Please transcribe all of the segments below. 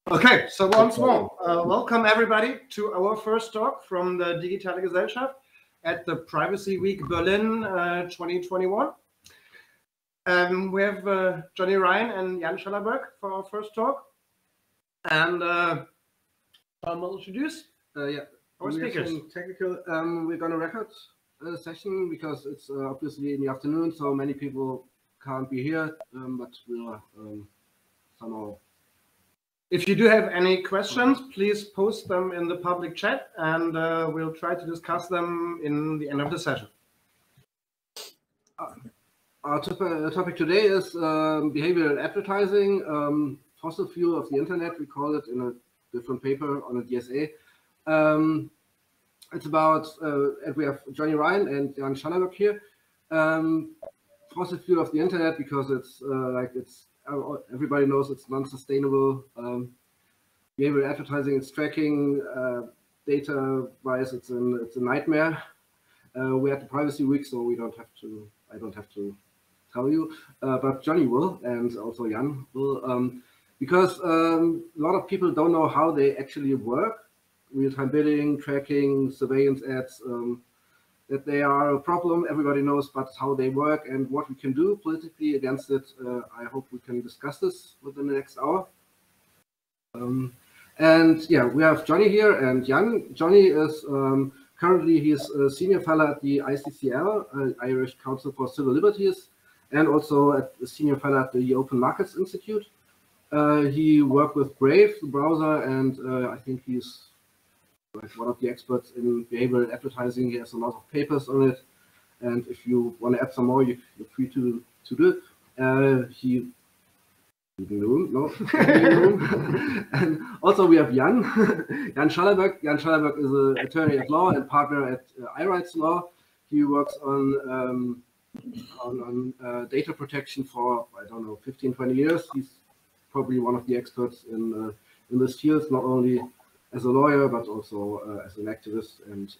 Okay, so once more, welcome everybody to our first talk from the Digitale Gesellschaft at the Privacy Week Berlin 2021. We have Johnny Ryan and Jan Schallaböck for our first talk. And we'll introduce our speakers. Technical, we're going to record a session because it's obviously in the afternoon, so many people can't be here, but we'll somehow. If you do have any questions, please post them in the public chat, and we'll try to discuss them in the end of the session. Our topic today is behavioral advertising, fossil fuel of the internet. We call it in a different paper on a DSA. It's about, and we have Johnny Ryan and Jan Schallaböck here. Fossil fuel of the internet because it's everybody knows it's non-sustainable. Behavioral advertising, it's tracking data-wise. It's a nightmare. We're at the Privacy Week, so we don't have to. I don't have to tell you, but Johnny will, and also Jan will, because a lot of people don't know how they actually work. Real-time bidding, tracking, surveillance ads. That they are a problem, everybody knows, but how they work and what we can do politically against it, I hope we can discuss this within the next hour. And yeah, we have Johnny here and Jan. Johnny is currently he's a senior fellow at the ICCL, Irish Council for Civil Liberties, and also at a senior fellow at the Open Markets Institute. He worked with Brave, the browser, and I think he's like one of the experts in behavioral advertising. He has a lot of papers on it, and if you want to add some more, you're free to do it. He in the room, no, in the room. And also we have Jan Schallaböck. Jan Schallaböck is an attorney at law and partner at iRights Law. He works on data protection for, I don't know, 15, 20 years. He's probably one of the experts in this field, not only as a lawyer, but also as an activist, and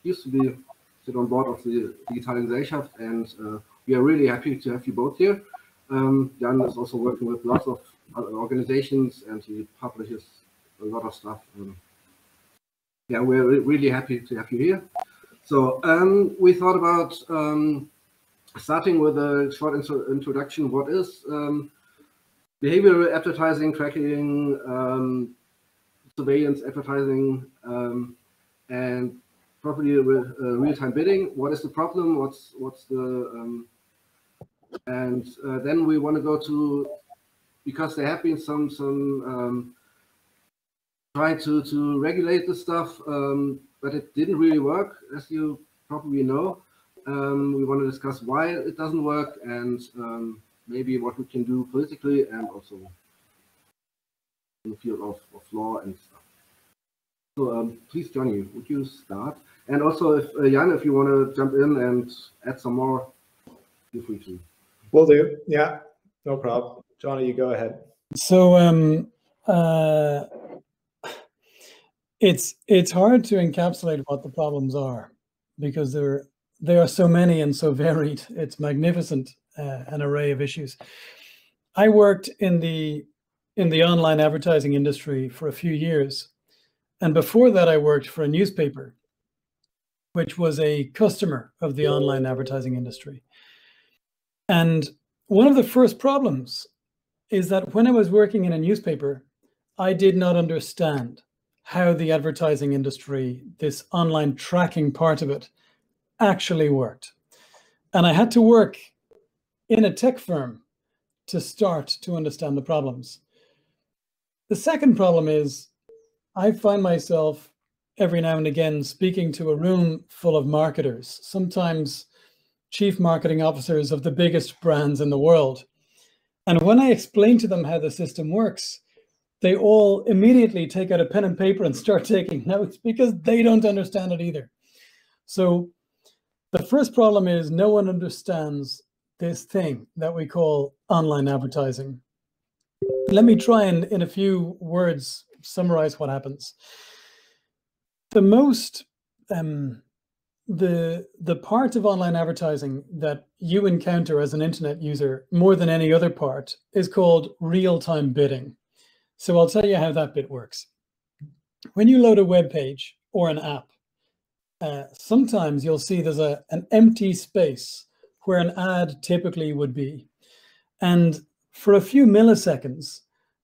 used to sit on board of the Digitale Gesellschaft, and we are really happy to have you both here. Jan is also working with lots of other organizations, and he publishes a lot of stuff. Yeah, we're really happy to have you here. So we thought about starting with a short introduction. What is behavioral advertising, tracking, surveillance advertising, and properly real-time bidding? What is the problem? What's the and then we want to go to, because there have been some trying to regulate the stuff, but it didn't really work, as you probably know. We want to discuss why it doesn't work, and maybe what we can do politically and also in the field of law and stuff. So please, Johnny, would you start? And also, if Jan, if you want to jump in and add some more, feel free to. Will do. Yeah, no problem. Johnny, you go ahead. So it's hard to encapsulate what the problems are, because they are so many and so varied. It's magnificent, an array of issues. I worked in the online advertising industry for a few years. And before that, I worked for a newspaper, which was a customer of the online advertising industry. And one of the first problems is that when I was working in a newspaper, I did not understand how the advertising industry, this online tracking part of it, actually worked. And I had to work in a tech firm to start to understand the problems. The second problem is I find myself every now and again speaking to a room full of marketers, sometimes chief marketing officers of the biggest brands in the world. And when I explain to them how the system works, they all immediately take out a pen and paper and start taking notes because they don't understand it either. So the first problem is no one understands this thing that we call online advertising. Let me try and, in a few words, summarize what happens. The most, the part of online advertising that you encounter as an internet user more than any other part is called real-time bidding. So I'll tell you how that bit works. When you load a web page or an app, sometimes you'll see there's an empty space where an ad typically would be. And for a few milliseconds,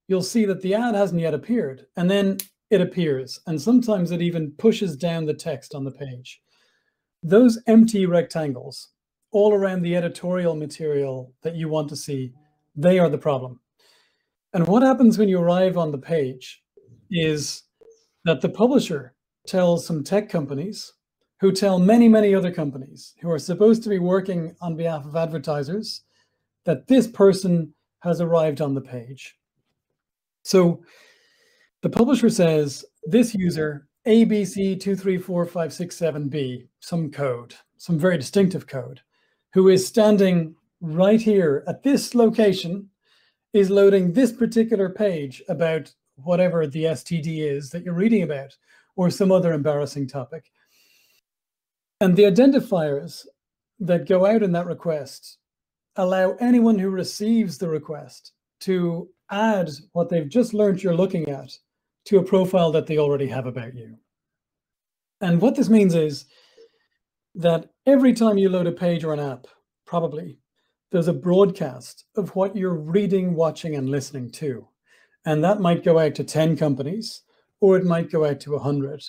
you'll see that the ad hasn't yet appeared, and then it appears. And sometimes it even pushes down the text on the page. Those empty rectangles all around the editorial material that you want to see, they are the problem. And what happens when you arrive on the page is that the publisher tells some tech companies who tell many, many other companies who are supposed to be working on behalf of advertisers that this person has arrived on the page. So the publisher says, this user, ABC234567B, some code, some very distinctive code, who is standing right here at this location, is loading this particular page about whatever the STD is that you're reading about, or some other embarrassing topic. And the identifiers that go out in that request allow anyone who receives the request to add what they've just learned you're looking at to a profile that they already have about you. And what this means is that every time you load a page or an app, probably, there's a broadcast of what you're reading, watching, and listening to. And that might go out to 10 companies, or it might go out to 100.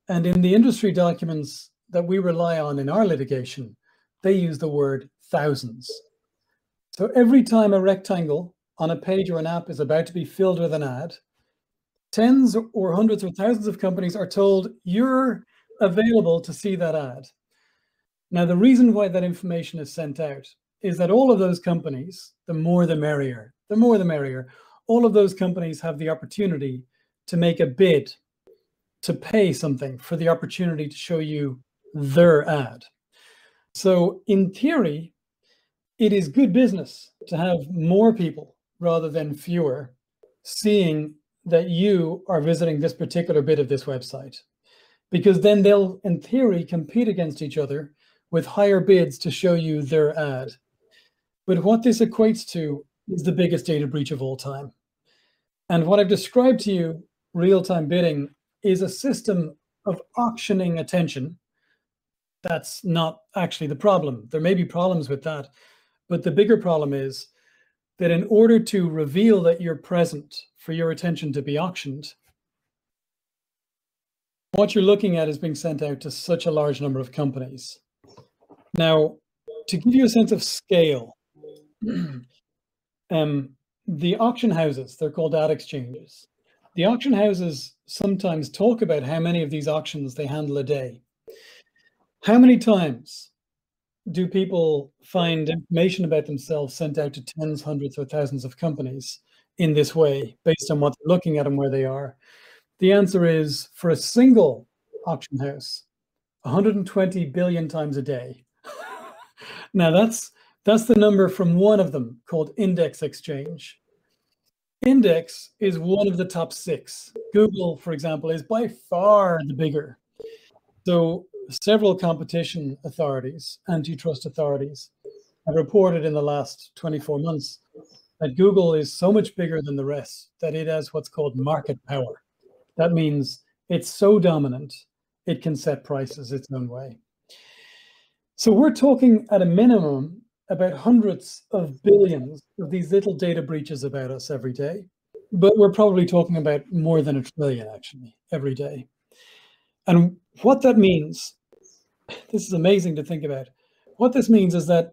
And in the industry documents that we rely on in our litigation, they use the word thousands. So every time a rectangle on a page or an app is about to be filled with an ad, tens or hundreds or thousands of companies are told you're available to see that ad. Now, the reason why that information is sent out is that all of those companies, the more the merrier, the more the merrier, all of those companies have the opportunity to make a bid, to pay something for the opportunity to show you their ad. So in theory, it is good business to have more people rather than fewer seeing that you are visiting this particular bit of this website, because then they'll, in theory, compete against each other with higher bids to show you their ad. But what this equates to is the biggest data breach of all time. And what I've described to you, real-time bidding, is a system of auctioning attention. That's not actually the problem. There may be problems with that, but the bigger problem is that in order to reveal that you're present for your attention to be auctioned, what you're looking at is being sent out to such a large number of companies. Now, to give you a sense of scale, the auction houses, they're called ad exchanges. The auction houses sometimes talk about how many of these auctions they handle a day. How many times do people find information about themselves sent out to tens, hundreds, or thousands of companies in this way, based on what they're looking at and where they are? The answer is, for a single auction house, 120 billion times a day. Now that's the number from one of them, called Index Exchange. Index is one of the top 6. Google, for example, is by far the bigger. So several competition authorities, antitrust authorities, have reported in the last 24 months that Google is so much bigger than the rest that it has what's called market power. That means it's so dominant, it can set prices its own way. So we're talking at a minimum about hundreds of billions of these little data breaches about us every day, but we're probably talking about more than 1 trillion actually every day. And what that means, this is amazing to think about. What this means is that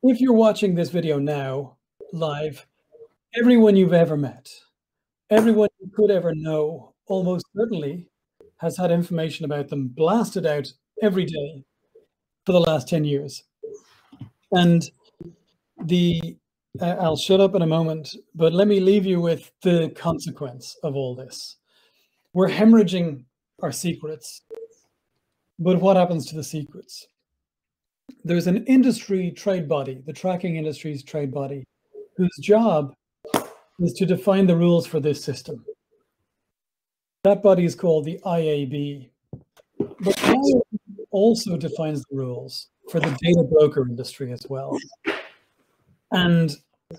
if you're watching this video now, live, everyone you've ever met, everyone you could ever know, almost certainly has had information about them blasted out every day for the last 10 years. And I'll shut up in a moment, but let me leave you with the consequence of all this. We're hemorrhaging our secrets, but what happens to the secrets? There's an industry trade body, the Tracking Industries Trade Body, whose job is to define the rules for this system. That body is called the IAB. But the IAB also defines the rules for the data broker industry as well. And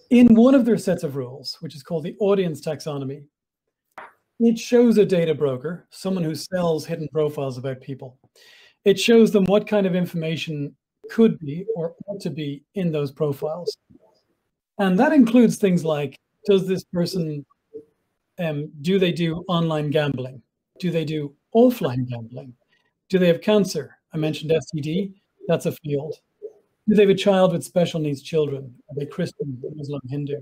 in one of their sets of rules, which is called the audience taxonomy, it shows a data broker, someone who sells hidden profiles about people. It shows them what kind of information could be or ought to be in those profiles. And that includes things like, does this person, do they do online gambling? Do they do offline gambling? Do they have cancer? I mentioned STD, that's a field. Do they have a child with special needs children? Are they Christian, Muslim, Hindu?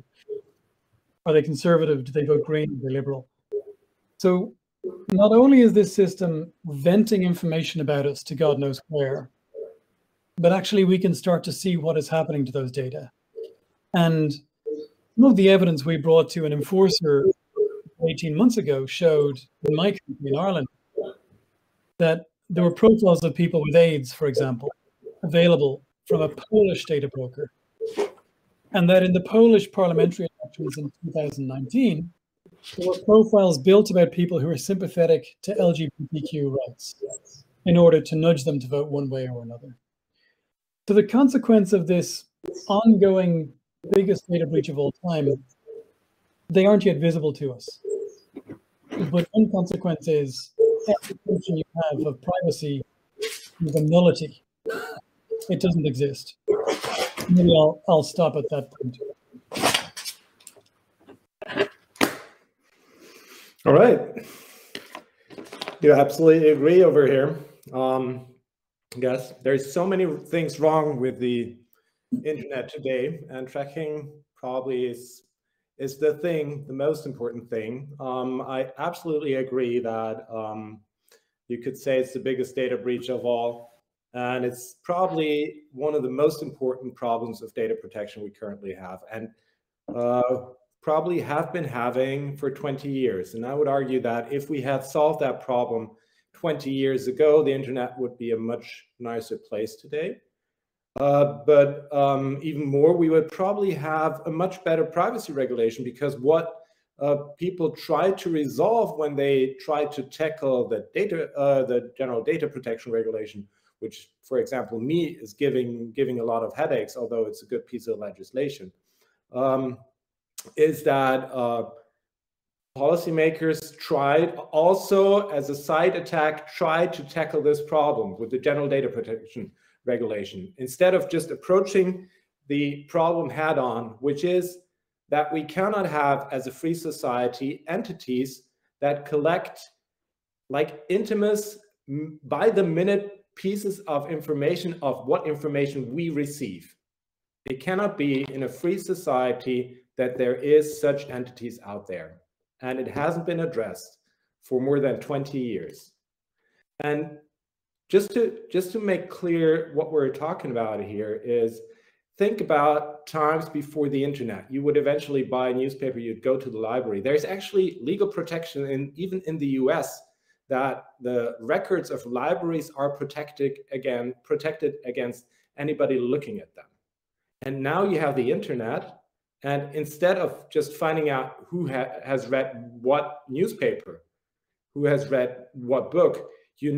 Are they conservative? Do they vote Green? Are they liberal? So not only is this system venting information about us to God knows where, but actually we can start to see what is happening to those data. And some of the evidence we brought to an enforcer 18 months ago showed in my country, in Ireland, that there were profiles of people with AIDS, for example, available from a Polish data broker. And that in the Polish parliamentary elections in 2019, there were profiles built about people who are sympathetic to LGBTQ rights in order to nudge them to vote one way or another. So the consequence of this ongoing biggest data breach of all time, they aren't yet visible to us. But one consequence is every function you have of privacy is a nullity. It doesn't exist. Maybe I'll stop at that point. All right. You absolutely agree over here. I guess there's so many things wrong with the internet today, and tracking probably is the most important thing. I absolutely agree that you could say it's the biggest data breach of all, and it's probably one of the most important problems of data protection we currently have, and probably have been having for 20 years. And I would argue that if we had solved that problem 20 years ago, the internet would be a much nicer place today. But even more, we would probably have a much better privacy regulation, because what people tried to resolve when they tried to tackle the general data protection regulation, which, for example, me is giving a lot of headaches, although it's a good piece of legislation, is that policymakers tried also, as a side attack, tried to tackle this problem with the general data protection regulation, instead of just approaching the problem head on, which is that we cannot have, as a free society, entities that collect like intimate, by the minute pieces of information of what information we receive. It cannot be in a free society that there is such entities out there, and it hasn't been addressed for more than 20 years. And just to make clear what we're talking about here is, think about times before the internet. You would eventually buy a newspaper, you'd go to the library. There's actually legal protection, even in the US, that the records of libraries are protected against anybody looking at them. And now you have the internet, and instead of just finding out who has read what newspaper, who has read what book, you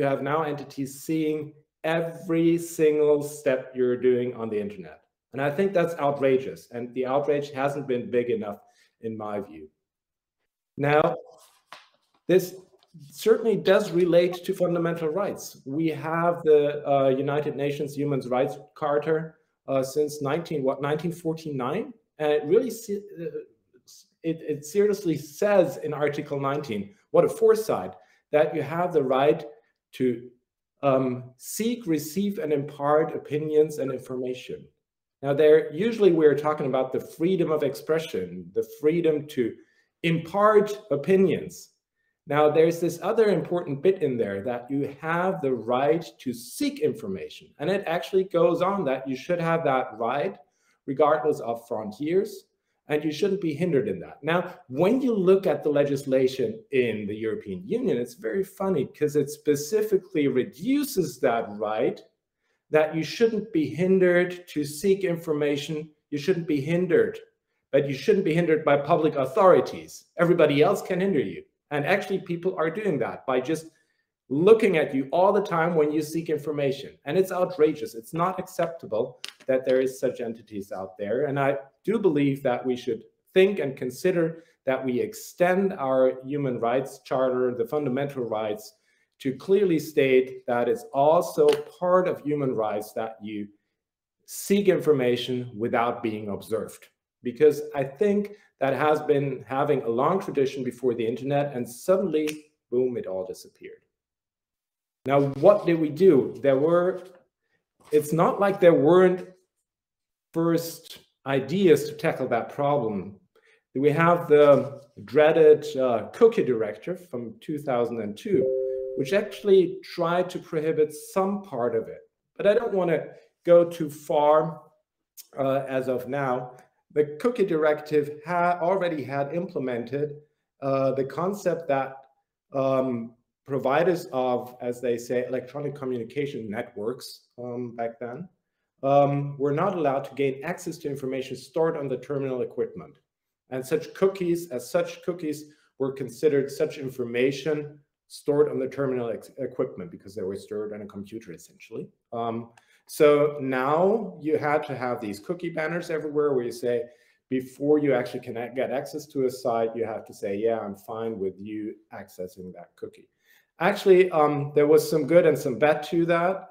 have now entities seeing every single step you're doing on the internet. And I think that's outrageous, and the outrage hasn't been big enough in my view. Now, this certainly does relate to fundamental rights. We have the United Nations Human Rights Charter since 1949, and it really it seriously says in Article 19, what a foresight, that you have the right to seek, receive, and impart opinions and information. Now, usually we're talking about the freedom of expression, the freedom to impart opinions. Now, there's this other important bit in there, that you have the right to seek information. And it actually goes on that you should have that right regardless of frontiers, and you shouldn't be hindered in that. Now, when you look at the legislation in the European Union, it's very funny, because it specifically reduces that right, that you shouldn't be hindered to seek information. You shouldn't be hindered, but you shouldn't be hindered by public authorities. Everybody else can hinder you. And actually, people are doing that by just looking at you all the time when you seek information. And it's outrageous. It's not acceptable that there is such entities out there. And I do believe that we should think and consider that we extend our human rights charter, the fundamental rights, to clearly state that it's also part of human rights that you seek information without being observed. Because I think that has been having a long tradition before the internet, and suddenly, boom, it all disappeared. Now, what did we do? It's not like there weren't first ideas to tackle that problem. We have the dreaded cookie directive from 2002, which actually tried to prohibit some part of it. But I don't want to go too far as of now. The cookie directive already had implemented the concept that providers of, as they say, electronic communication networks back then, were not allowed to gain access to information stored on the terminal equipment. And such cookies, were considered such information stored on the terminal equipment because they were stored on a computer, essentially. So now you had to have these cookie banners everywhere where you say, before you actually can get access to a site, you have to say, yeah, I'm fine with you accessing that cookie. Actually, there was some good and some bad to that.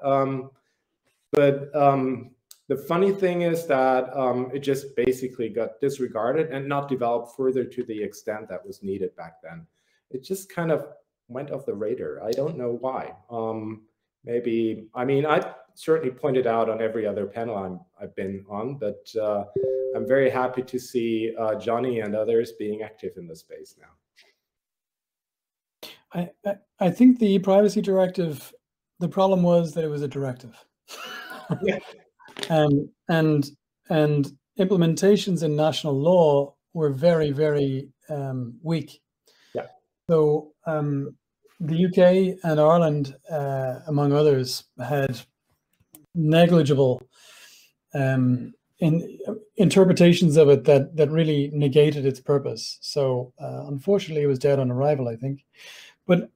But the funny thing is that it just basically got disregarded and not developed further to the extent that was needed back then. It just kind of went off the radar. I don't know why. Maybe, I mean, I certainly pointed out on every other panel I've been on, but I'm very happy to see Johnny and others being active in the space now. I think the privacy directive, the problem was that it was a directive. Yeah. And implementations in national law were very, very weak. Yeah. So the UK and Ireland, among others, had negligible interpretations of it that really negated its purpose. So unfortunately, it was dead on arrival, I think. But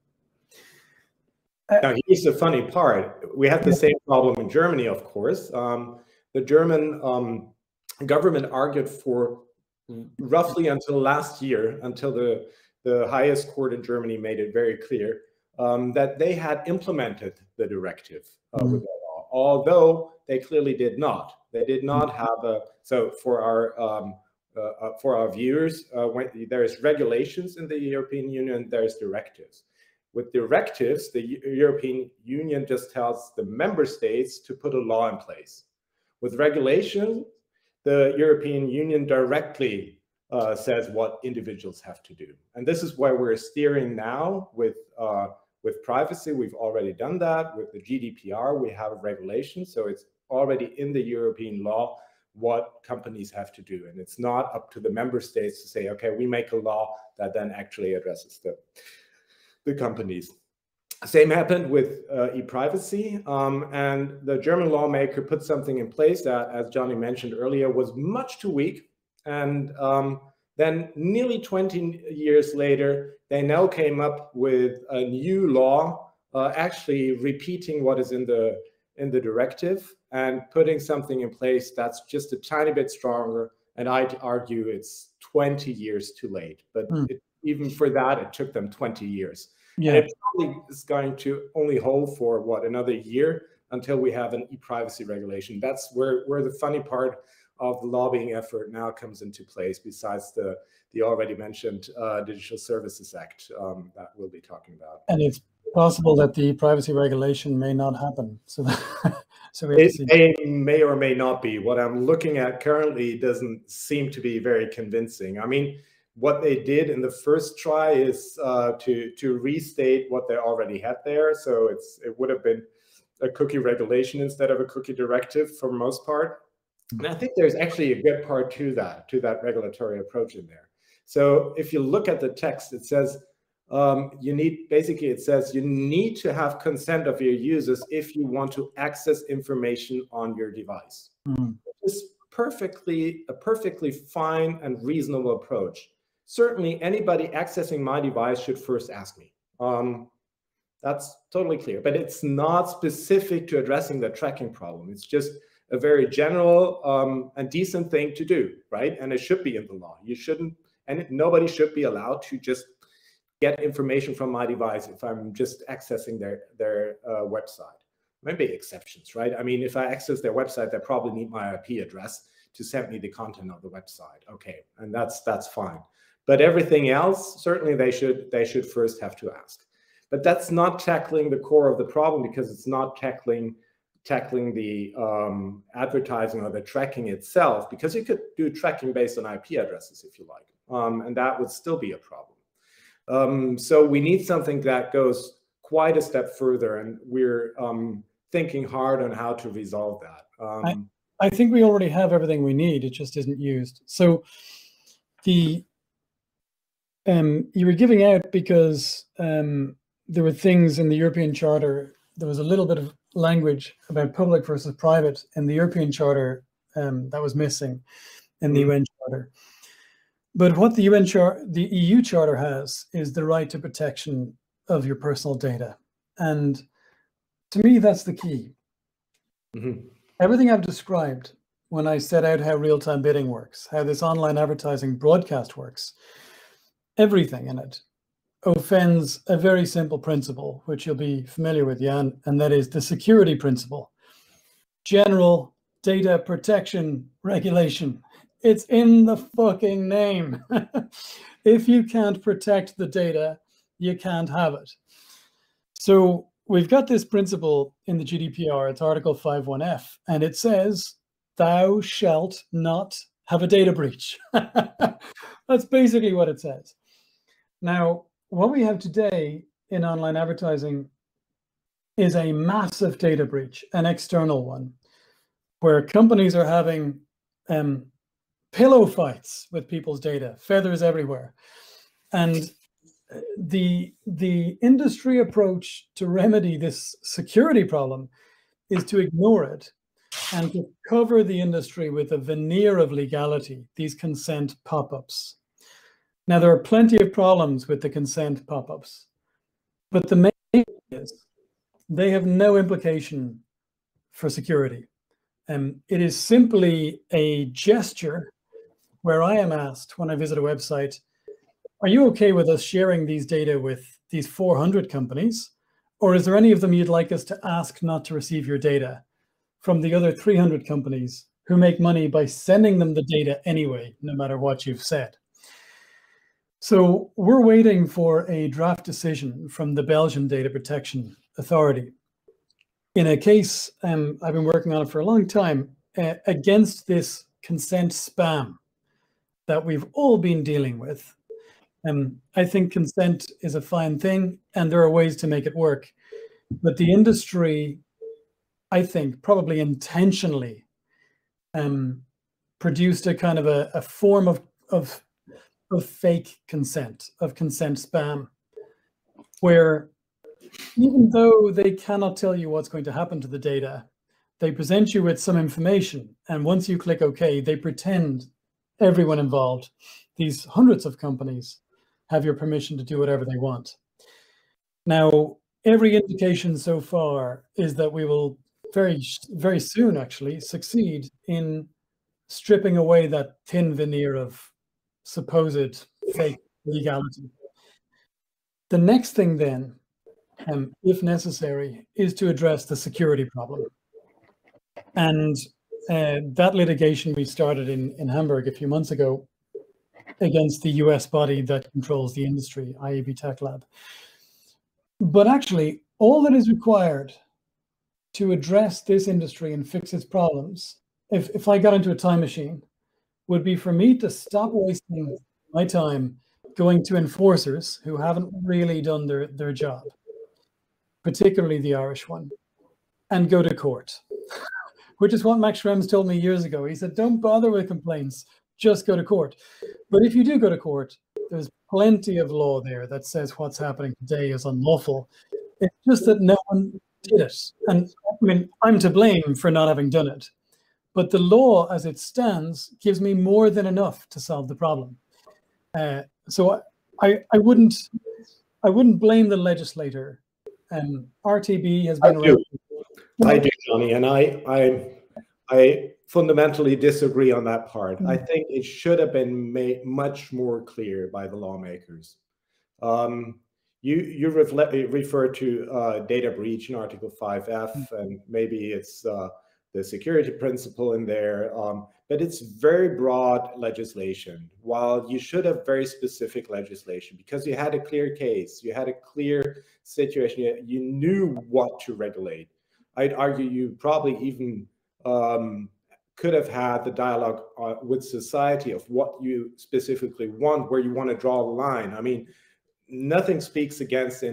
now, here's the funny part. We had the same problem in Germany, of course. The German government argued for roughly until last year, until the highest court in Germany made it very clear that they had implemented the directive with the law, although they clearly did not. They did not have a, so for our viewers, when there's regulations in the European Union, there's directives. With directives, the European Union just tells the member states to put a law in place. With regulation, the European Union directly says what individuals have to do. And this is where we're steering now with privacy. We've already done that. With the GDPR, we have a regulation. So it's already in the European law what companies have to do. And it's not up to the member states to say, okay, we make a law that then actually addresses the companies. Same happened with e-privacy, and the German lawmaker put something in place that, as Johnny mentioned earlier, was much too weak. And then nearly 20 years later, they now came up with a new law, actually repeating what is in the directive and putting something in place that's just a tiny bit stronger. And I'd argue it's 20 years too late, but even for that, it took them 20 years. Yeah. And it probably is going to only hold for, what, another year until we have an e-privacy regulation. That's where the funny part of the lobbying effort now comes into place, besides the already mentioned Digital Services Act that we'll be talking about. And it's possible that the privacy regulation may not happen. So, it may or may not be. What I'm looking at currently doesn't seem to be very convincing. I mean, what they did in the first try is to restate what they already had there. So it would have been a cookie regulation instead of a cookie directive for the most part. And I think there's actually a good part to that regulatory approach in there. So if you look at the text, it says you need to have consent of your users if you want to access information on your device. It's a perfectly fine and reasonable approach. Certainly, anybody accessing my device should first ask me. That's totally clear. But it's not specific to addressing the tracking problem. It's just a very general and decent thing to do, right? And it should be in the law. You shouldn't, and nobody should be allowed to just get information from my device if I'm just accessing their website. Maybe exceptions, right? I mean, if I access their website, they probably need my IP address to send me the content of the website. Okay, and that's fine. But everything else, certainly they should first have to ask. But that's not tackling the core of the problem, because it's not tackling the advertising or the tracking itself, because you could do tracking based on IP addresses if you like, and that would still be a problem. So we need something that goes quite a step further, and we're thinking hard on how to resolve that. I think we already have everything we need. It just isn't used. So you were giving out because there were things in the European Charter. There was a little bit of language about public versus private in the European Charter that was missing in the UN Charter. But what the EU Charter has is the right to protection of your personal data. And to me, that's the key. Everything I've described when I set out how real-time bidding works, how this online advertising broadcast works, everything in it offends a very simple principle, which you'll be familiar with, Jan, and that is the security principle. General data protection regulation. It's in the fucking name. If you can't protect the data, you can't have it. So we've got this principle in the GDPR, it's Article 5.1f, and it says, thou shalt not have a data breach. That's basically what it says. Now, what we have today in online advertising is a massive data breach, an external one, where companies are having pillow fights with people's data, feathers everywhere. And the industry approach to remedy this security problem is to ignore it and to cover the industry with a veneer of legality, these consent pop-ups. Now, there are plenty of problems with the consent pop-ups, but the main thing is they have no implication for security. It is simply a gesture where I am asked when I visit a website, are you okay with us sharing these data with these 400 companies? Or is there any of them you'd like us to ask not to receive your data from the other 300 companies who make money by sending them the data anyway, no matter what you've said? So we're waiting for a draft decision from the Belgian Data Protection Authority in a case I've been working on it for a long time against this consent spam that we've all been dealing with. I think consent is a fine thing, and there are ways to make it work. But the industry, I think, probably intentionally produced a kind of a form of fake consent, of consent spam, where even though they cannot tell you what's going to happen to the data, they present you with some information. And once you click OK, they pretend everyone involved, these hundreds of companies, have your permission to do whatever they want. Now, every indication so far is that we will very, very soon actually succeed in stripping away that thin veneer of supposed fake legality. The next thing then, if necessary, is to address the security problem. And that litigation we started in Hamburg a few months ago against the US body that controls the industry, i.e. BigTech Lab. But actually, all that is required to address this industry and fix its problems, if I got into a time machine, would be for me to stop wasting my time going to enforcers who haven't really done their job, particularly the Irish one, and go to court, which is what Max Schrems told me years ago. He said, don't bother with complaints, just go to court. But if you do go to court, there's plenty of law there that says what's happening today is unlawful. It's just that no one did it. And I mean, I'm to blame for not having done it. But the law as it stands gives me more than enough to solve the problem. So I wouldn't blame the legislator RTB has been around. I do, Johnny, and I fundamentally disagree on that part. I think it should have been made much more clear by the lawmakers. You refer to data breach in Article 5F, and maybe it's the security principle in there, but it's very broad legislation. While you should have very specific legislation, because you had a clear case, you had a clear situation, you knew what to regulate. I'd argue you probably even could have had the dialogue with society of what you specifically want, where you want to draw the line. I mean, nothing speaks against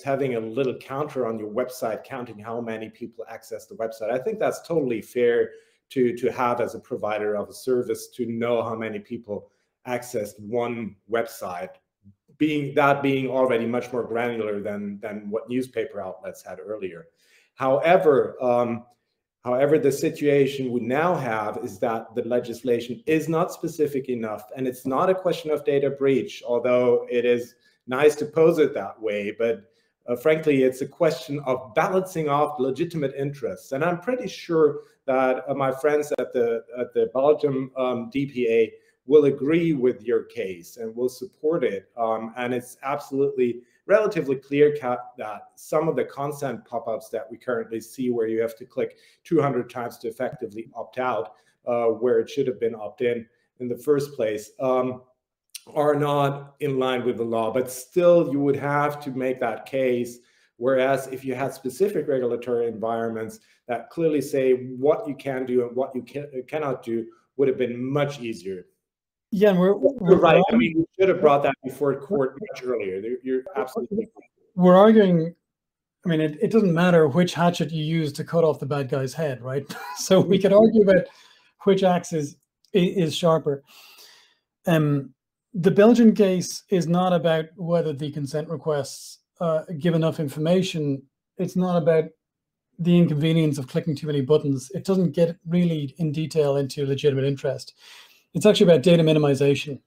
having a little counter on your website, counting how many people access the website. I think that's totally fair to have as a provider of a service, to know how many people accessed one website, being already much more granular than what newspaper outlets had earlier. However, the situation we now have is that the legislation is not specific enough, and it's not a question of data breach, although it is nice to pose it that way. But frankly, it's a question of balancing off legitimate interests. And I'm pretty sure that my friends at the Belgium DPA will agree with your case and will support it. And it's absolutely relatively clear cut that some of the consent pop-ups that we currently see, where you have to click 200 times to effectively opt out, where it should have been opt-in in the first place, are not in line with the law. But still, you would have to make that case. Whereas if you had specific regulatory environments that clearly say what you can do and what you cannot do, would have been much easier. Yeah, and we're right. I mean, we should have brought that before court much earlier. You're absolutely right. We're arguing, I mean, it doesn't matter which hatchet you use to cut off the bad guy's head, right? So we could argue about which axe is sharper. The Belgian case is not about whether the consent requests give enough information. It's not about the inconvenience of clicking too many buttons. It doesn't get really in detail into legitimate interest. It's actually about data minimization,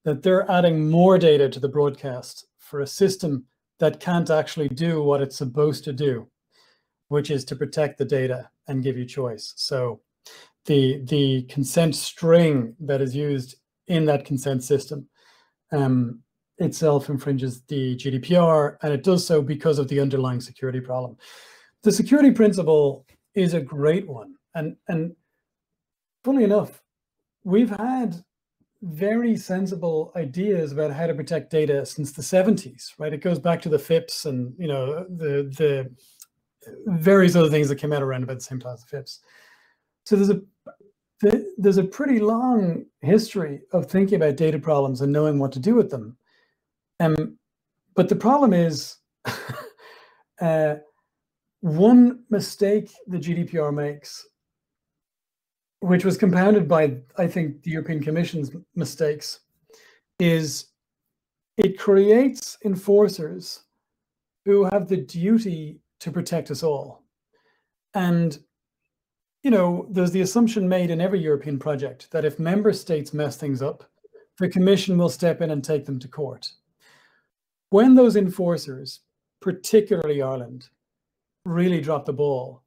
that they're adding more data to the broadcast for a system that can't actually do what it's supposed to do, which is to protect the data and give you choice. So the consent string that is used in that consent system itself infringes the GDPR, and it does so because of the underlying security problem. The security principle is a great one. And funnily enough, we've had very sensible ideas about how to protect data since the 70s, right? It goes back to the FIPS and, you know, the various other things that came out around about the same time as the FIPS. So there's a pretty long history of thinking about data problems and knowing what to do with them. But the problem is one mistake the GDPR makes, which was compounded by, I think, the European Commission's mistakes, is it creates enforcers who have the duty to protect us all. And, you know, there's the assumption made in every European project that if member states mess things up, the Commission will step in and take them to court. When those enforcers, particularly Ireland, really drop the ball,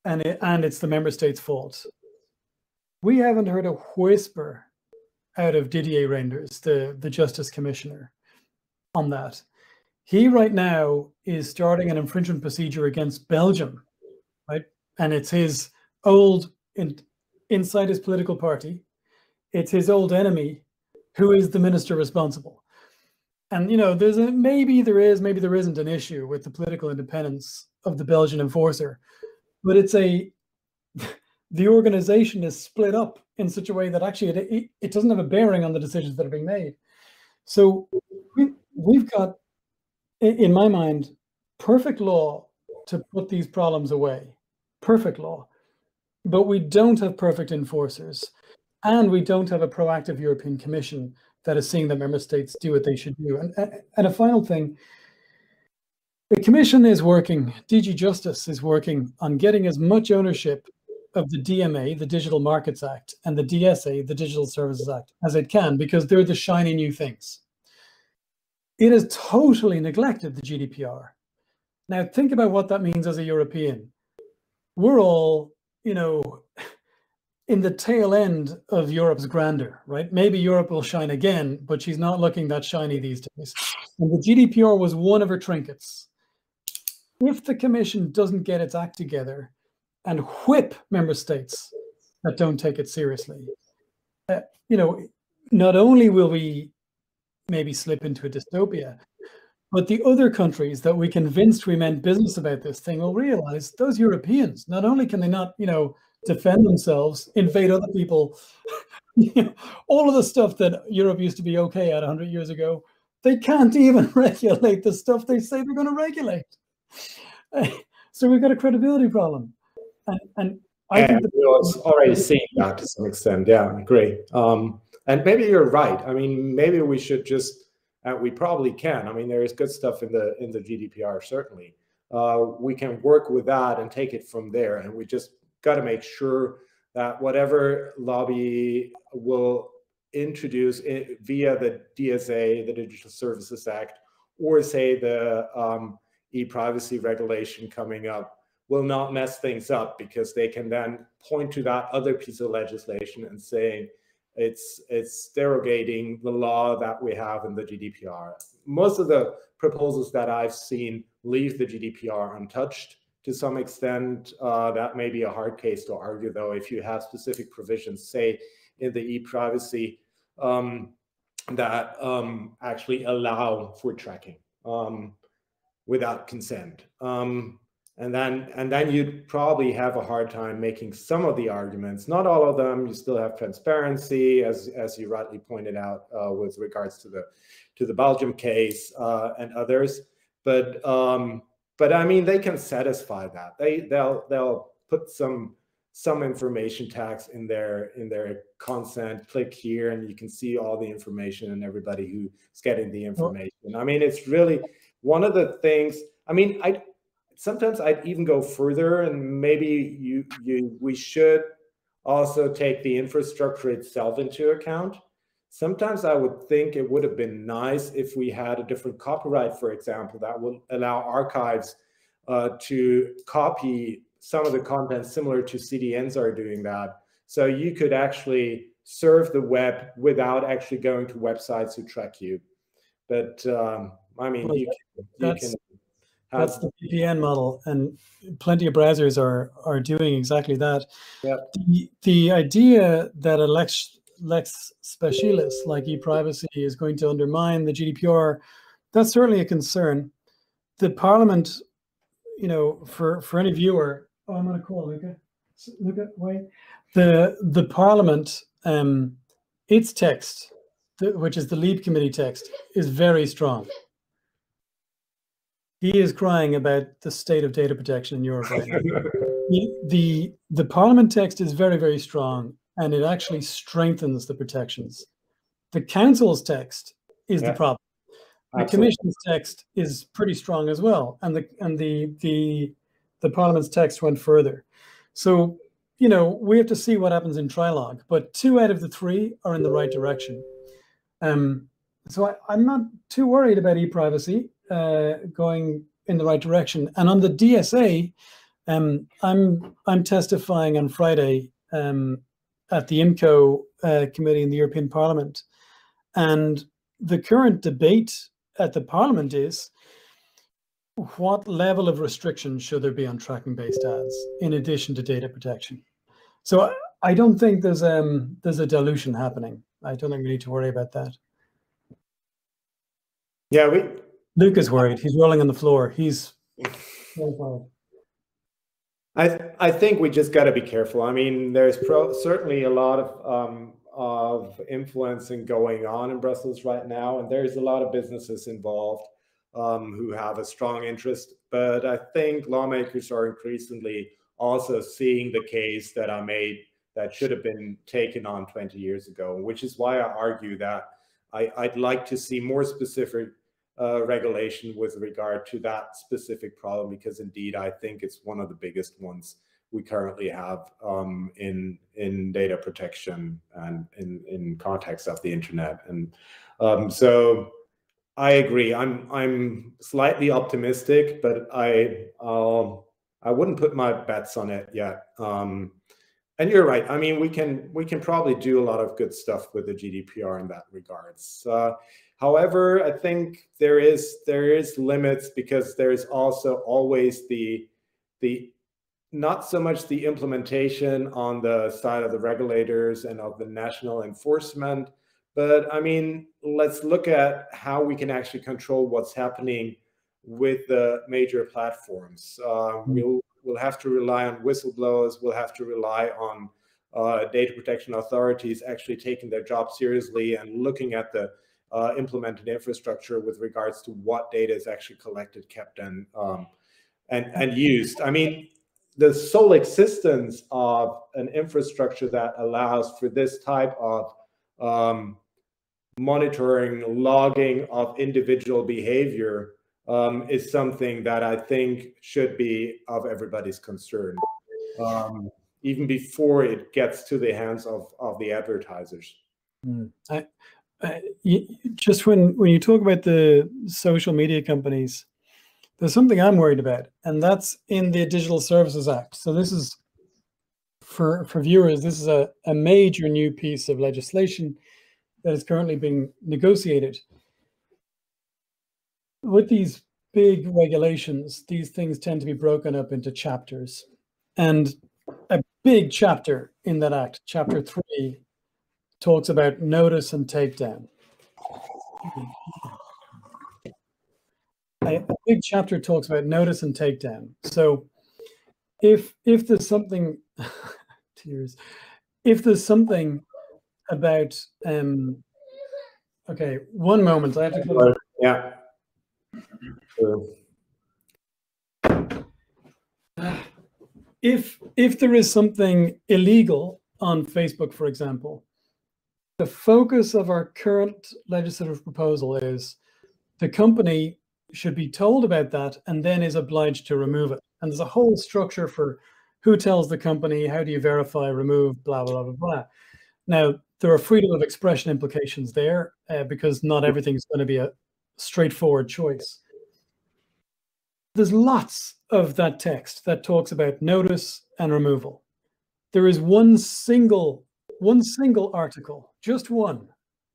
and it's the member states' fault, we haven't heard a whisper out of Didier Reynders, the Justice Commissioner, on that. He right now is starting an infringement procedure against Belgium, right? And it's his old, inside his political party, it's his old enemy who is the minister responsible. And, you know, maybe there is, maybe there isn't an issue with the political independence of the Belgian enforcer, but it's the organization is split up in such a way that actually it doesn't have a bearing on the decisions that are being made. So we've got, in my mind, perfect law to put these problems away, perfect law, but we don't have perfect enforcers, and we don't have a proactive European Commission that is seeing that member states do what they should do. And a final thing, the Commission is working, DG Justice is working on getting as much ownership of the DMA, the Digital Markets Act, and the DSA, the Digital Services Act, as it can, because they're the shiny new things. It has totally neglected the GDPR. Now, think about what that means as a European. We're all, you know, in the tail end of Europe's grandeur, right? Maybe Europe will shine again, but she's not looking that shiny these days. And the GDPR was one of her trinkets. If the Commission doesn't get its act together and whip member states that don't take it seriously, you know, not only will we maybe slip into a dystopia, but the other countries that we convinced we meant business about this thing will realize those Europeans, not only can they not, you know, defend themselves, invade other people, all of the stuff that Europe used to be okay at 100 years ago, they can't even regulate the stuff they say they're going to regulate. So we've got a credibility problem. And I think we're already seeing that to some extent. Yeah, I agree. And maybe you're right. I mean, maybe we should just, we probably can. I mean, there is good stuff in the GDPR, certainly. We can work with that and take it from there. And we just got to make sure that whatever lobby will introduce it via the DSA, the Digital Services Act, or say the e-privacy regulation coming up, will not mess things up, because they can then point to that other piece of legislation and saying it's derogating the law that we have in the GDPR. Most of the proposals that I've seen leave the GDPR untouched to some extent. That may be a hard case to argue, though, if you have specific provisions, say in the e-privacy, that actually allow for tracking without consent. And then you'd probably have a hard time making some of the arguments, not all of them. You still have transparency, as you rightly pointed out, with regards to the Belgium case and others. But I mean, they can satisfy that. They'll put some information tags in their consent. Click here, and you can see all the information and everybody who's getting the information. I mean, it's really one of the things. I mean, sometimes I'd even go further, and maybe we should also take the infrastructure itself into account. Sometimes I would think it would have been nice if we had a different copyright, for example, that would allow archives to copy some of the content similar to CDNs are doing that. So you could actually surf the web without actually going to websites who track you. But I mean, that's the VPN model, and plenty of browsers are doing exactly that. Yeah. The idea that a lex specialis like e-privacy is going to undermine the GDPR, that's certainly a concern. The Parliament, you know, for any viewer, I'm going to call Luca. Luca, wait. The Parliament, its text, which is the Lead Committee text, is very strong. He is crying about the state of data protection in Europe right now. The Parliament text is very, very strong, and it actually strengthens the protections. The Council's text is the problem. The Commission's text is pretty strong as well, and the Parliament's text went further. So, you know, we have to see what happens in trilogue, but 2 out of the 3 are in the right direction. So I'm not too worried about e-privacy going in the right direction. And on the DSA, I'm testifying on Friday at the IMCO committee in the European Parliament, and the current debate at the Parliament is what level of restriction should there be on tracking-based ads in addition to data protection. So I don't think there's a dilution happening. I don't think we need to worry about that. Yeah, Luke is worried. He's rolling on the floor. He's I think we just got to be careful. I mean, there's certainly a lot of influencing going on in Brussels right now, and there's a lot of businesses involved who have a strong interest. But I think lawmakers are increasingly also seeing the case that I made that should have been taken on 20 years ago, which is why I argue that I'd like to see more specific regulation with regard to that specific problem, because indeed I think it's one of the biggest ones we currently have in data protection and in context of the internet. And so I agree. I'm slightly optimistic, but I wouldn't put my bets on it yet. And you're right. I mean, we can probably do a lot of good stuff with the GDPR in that regards. However, I think there is limits, because there is also always the not so much the implementation on the side of the regulators and of the national enforcement, but I mean, let's look at how we can actually control what's happening with the major platforms. We'll have to rely on whistleblowers. We'll have to rely on data protection authorities actually taking their job seriously and looking at the implemented infrastructure with regards to what data is actually collected, kept, and used. I mean, the sole existence of an infrastructure that allows for this type of monitoring, logging of individual behavior is something that I think should be of everybody's concern, even before it gets to the hands of the advertisers. Just when you talk about the social media companies, there's something I'm worried about, and that's in the Digital Services Act. So this is, for viewers, this is a major new piece of legislation that is currently being negotiated. With these big regulations, these things tend to be broken up into chapters. And a big chapter in that act, Chapter 3, talks about notice and takedown. A big chapter talks about notice and takedown. So if there's something, tears, if there's something about, okay, one moment, I have to close. Yeah. If there is something illegal on Facebook, for example, the focus of our current legislative proposal is the company should be told about that and then is obliged to remove it. And there's a whole structure for who tells the company, how do you verify, remove, blah, blah, blah, blah. Now, there are freedom of expression implications there because not everything is going to be a straightforward choice. There's lots of that text that talks about notice and removal. There is one single article, just one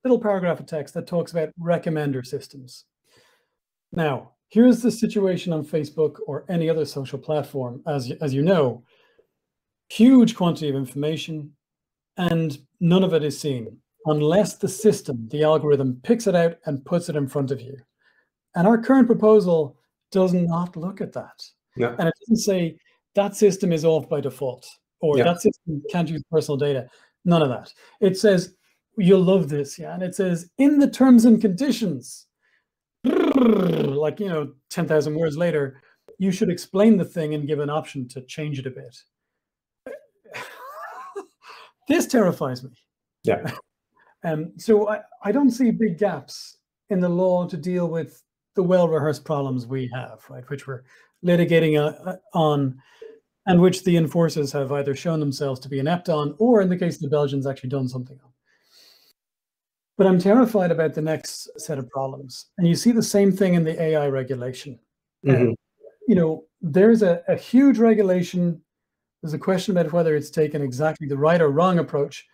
little paragraph of text that talks about recommender systems. Now, here's the situation on Facebook or any other social platform. As you know, huge quantity of information, and none of it is seen unless the system, the algorithm, picks it out and puts it in front of you. And our current proposal does not look at that. Yeah. And it doesn't say that system is off by default, or that system can't use personal data. None of that. It says, you'll love this, yeah. And it says, in the terms and conditions, like, 10,000 words later, you should explain the thing and give an option to change it a bit. This terrifies me. Yeah. So I don't see big gaps in the law to deal with the well-rehearsed problems we have, right, which we're litigating on, and which the enforcers have either shown themselves to be inept on, or in the case of the Belgians, actually done something on. But I'm terrified about the next set of problems. And you see the same thing in the AI regulation. Mm-hmm. There's a huge regulation. There's a question about whether it's taken exactly the right or wrong approach.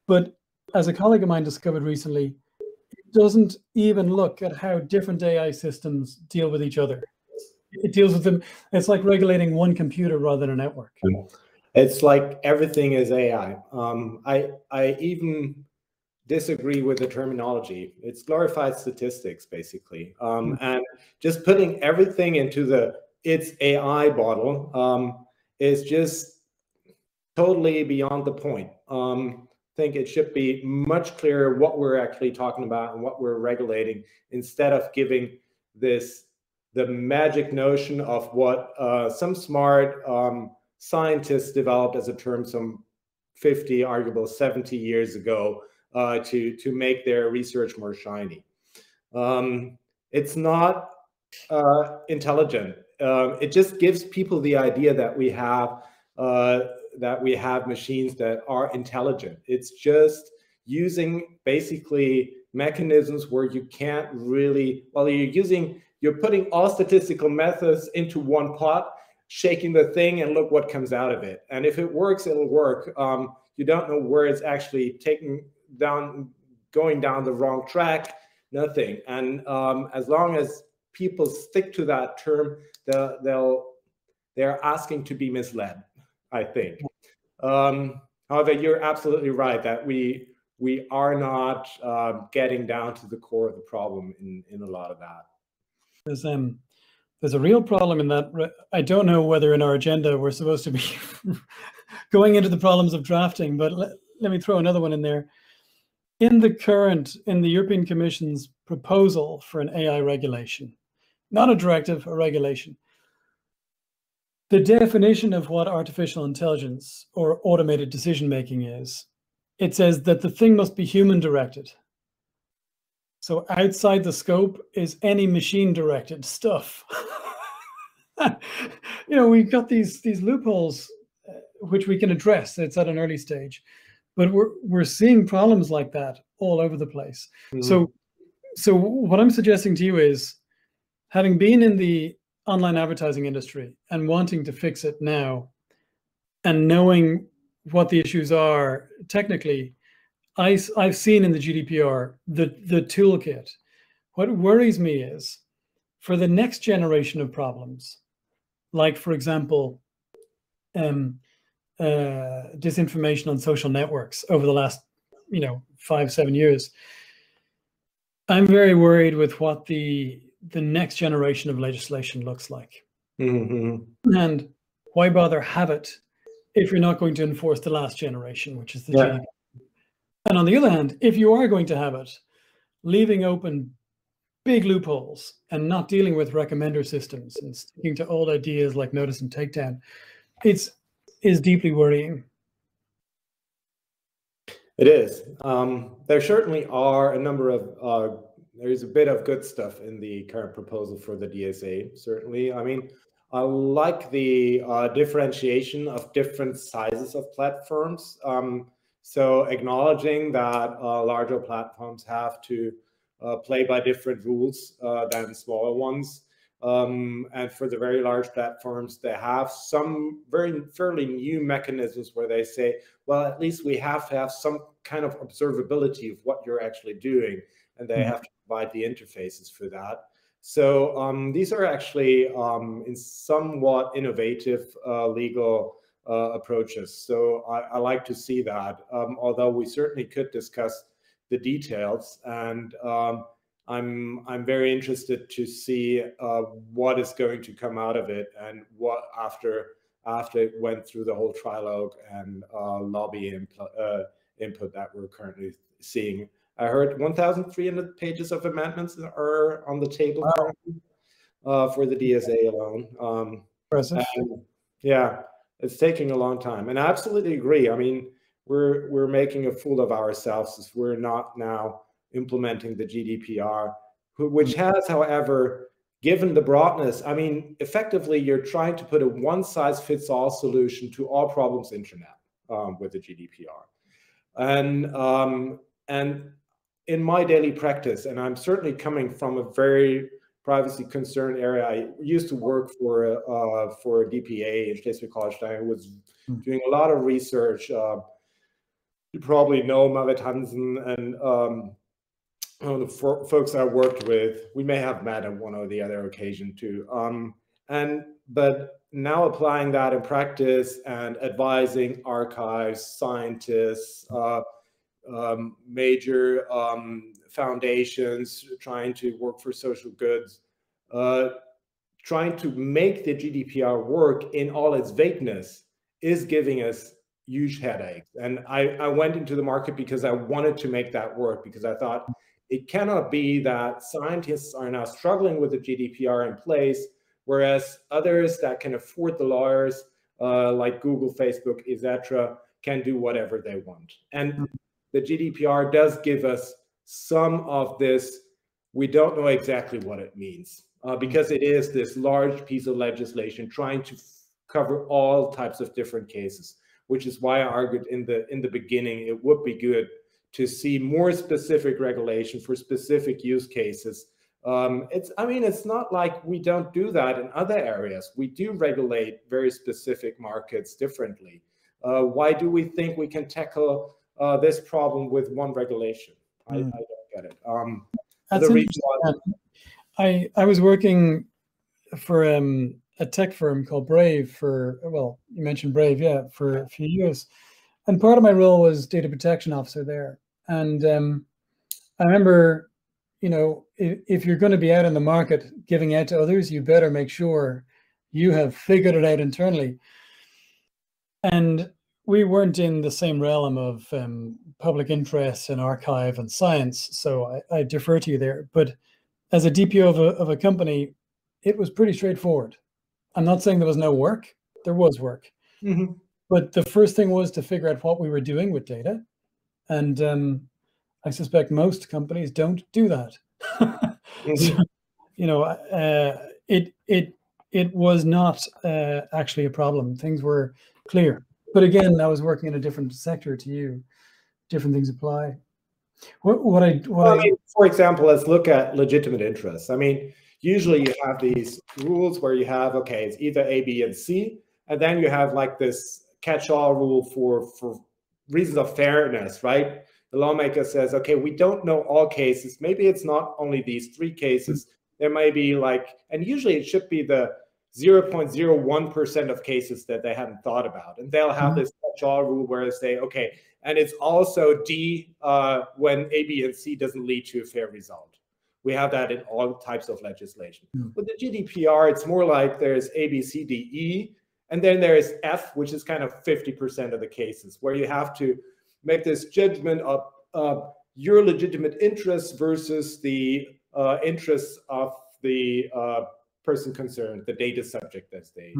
But as a colleague of mine discovered recently, it doesn't even look at how different AI systems deal with each other. It deals with them. It's like regulating one computer rather than a network. It's like everything is AI. I even disagree with the terminology. It's glorified statistics, basically. And just putting everything into it's AI bottle is just totally beyond the point. I think it should be much clearer what we're actually talking about and what we're regulating, instead of giving the magic notion of what some smart scientists developed as a term some 50, arguable 70 years ago to make their research more shiny. It's not intelligent. It just gives people the idea that we have machines that are intelligent. It's just using basically mechanisms where you can't really, well, you're putting all statistical methods into one pot, shaking the thing, and look what comes out of it. And if it works, it'll work. You don't know where it's actually going down the wrong track, nothing. And as long as people stick to that term, they're asking to be misled, I think. However, you're absolutely right that we are not getting down to the core of the problem in a lot of that. There's a real problem in that. I don't know whether in our agenda we're supposed to be going into the problems of drafting, but let me throw another one in there. In the European Commission's proposal for an AI regulation, not a directive, a regulation, the definition of what artificial intelligence or automated decision-making is, it says that the thing must be human-directed. So outside the scope is any machine-directed stuff. We've got these loopholes which we can address. It's at an early stage, but we're seeing problems like that all over the place. Mm-hmm. So what I'm suggesting to you is, having been in the online advertising industry and wanting to fix it now, and knowing what the issues are technically, I've seen in the GDPR the toolkit. What worries me is for the next generation of problems, like, for example, disinformation on social networks over the last 5-7 years, I'm very worried with what the next generation of legislation looks like. Mm-hmm. And why bother have it if you're not going to enforce the last generation, which is the GDPR? And on the other hand, if you are going to have it, leaving open big loopholes and not dealing with recommender systems and sticking to old ideas like notice and takedown, is deeply worrying. It is. There certainly are a number of, there's a bit of good stuff in the current proposal for the DSA, certainly. I mean, I like the differentiation of different sizes of platforms. So acknowledging that larger platforms have to play by different rules than smaller ones. And for the very large platforms, they have some fairly new mechanisms where they say, well, at least we have to have some kind of observability of what you're actually doing, and they have to provide the interfaces for that. So these are actually in somewhat innovative legal approaches. So I like to see that, although we certainly could discuss the details. And I'm very interested to see what is going to come out of it, and what after it went through the whole trilogue and lobby input that we're currently seeing. I heard 1,300 pages of amendments are on the table currently for the DSA alone. Yeah, it's taking a long time, and I absolutely agree. I mean, we're making a fool of ourselves if we're not now implementing the GDPR, which has, however, given the broadness, I mean, effectively, you're trying to put a one-size-fits-all solution to all problems internet with the GDPR. And in my daily practice, and I'm certainly coming from a very privacy-concerned area. I used to work for a DPA in Schleswig-Holstein. I was doing a lot of research. You probably know Marit Hansen and the folks I worked with. We may have met on one or the other occasion too. But now applying that in practice and advising archives, scientists, major foundations trying to work for social goods, trying to make the GDPR work in all its vagueness is giving us huge headaches. And I went into the market because I wanted to make that work, because I thought it cannot be that scientists are now struggling with the GDPR in place, whereas others that can afford the lawyers, like Google, Facebook, etc., can do whatever they want. And the GDPR does give us some of this. We don't know exactly what it means, because it is this large piece of legislation trying to cover all types of different cases, which is why I argued in the beginning it would be good to see more specific regulation for specific use cases. It's not like we don't do that in other areas. We do regulate very specific markets differently. Why do we think we can tackle this problem with one regulation? I don't get it. That's interesting. I was working for a tech firm called Brave for, well, you mentioned Brave, yeah, for a few years. And part of my role was data protection officer there. And I remember, you know, if you're going to be out in the market giving out to others, you better make sure you have figured it out internally. And we weren't in the same realm of public interest and archive and science, so I defer to you there. But as a DPO of a company, it was pretty straightforward. I'm not saying there was no work. There was work. Mm-hmm. But the first thing was to figure out what we were doing with data. And I suspect most companies don't do that. Mm-hmm. So, you know, it was not actually a problem. Things were clear. But again, I was working in a different sector to you. Different things apply. For example, let's look at legitimate interests. I mean, usually you have these rules where you have, okay, it's either A, B, and C, and then you have like this catch-all rule for reasons of fairness, right? The lawmaker says, okay, we don't know all cases. Maybe it's not only these 3 cases. There may be like, and usually it should be the 0.01% of cases that they hadn't thought about. And they'll have this catch-all rule where they say, okay, and it's also D when A, B, and C doesn't lead to a fair result. We have that in all types of legislation. With the GDPR, it's more like there's A, B, C, D, E, and then there's F, which is kind of 50% of the cases, where you have to make this judgment of your legitimate interests versus the interests of the person concerned, the data subject, as they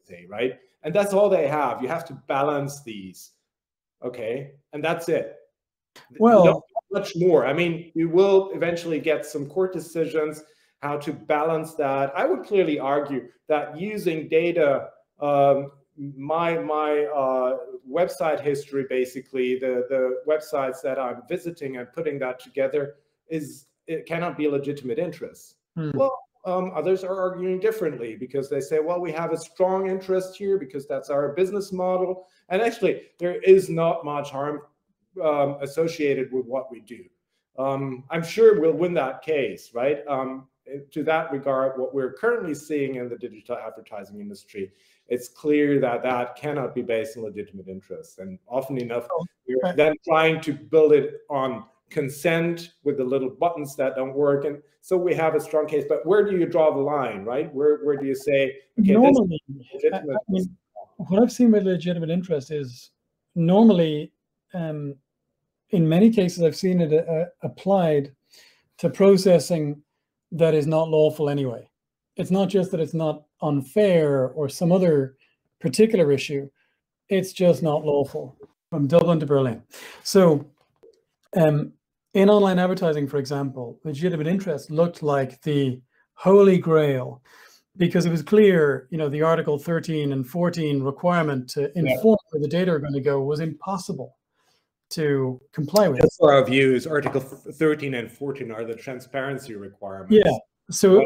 say, right? And that's all they have. You have to balance these, okay? And that's it. Well, not much more. I mean, you will eventually get some court decisions how to balance that. I would clearly argue that using data, my website history, basically, the websites that I'm visiting and putting that together, it cannot be a legitimate interest. Well, others are arguing differently because they say, well, we have a strong interest here because that's our business model. And actually, there is not much harm associated with what we do. I'm sure we'll win that case, right? To that regard, what we're currently seeing in the digital advertising industry, it's clear that that cannot be based on legitimate interests. And often enough, we're then trying to build it on consent with the little buttons that don't work. And so we have a strong case. But where do you draw the line, right? Where do you say, okay, normally, this is legitimate? I mean, what I've seen with legitimate interest is normally, in many cases, I've seen it applied to processing that is not lawful anyway. It's not just that it's not unfair or some other particular issue. It's just not lawful. From Dublin to Berlin. So in online advertising, for example, legitimate interest looked like the holy grail because it was clear, you know, the Article 13 and 14 requirement to inform where the data are going to go was impossible to comply with. That's our view is Article 13 and 14 are the transparency requirements. Yeah. So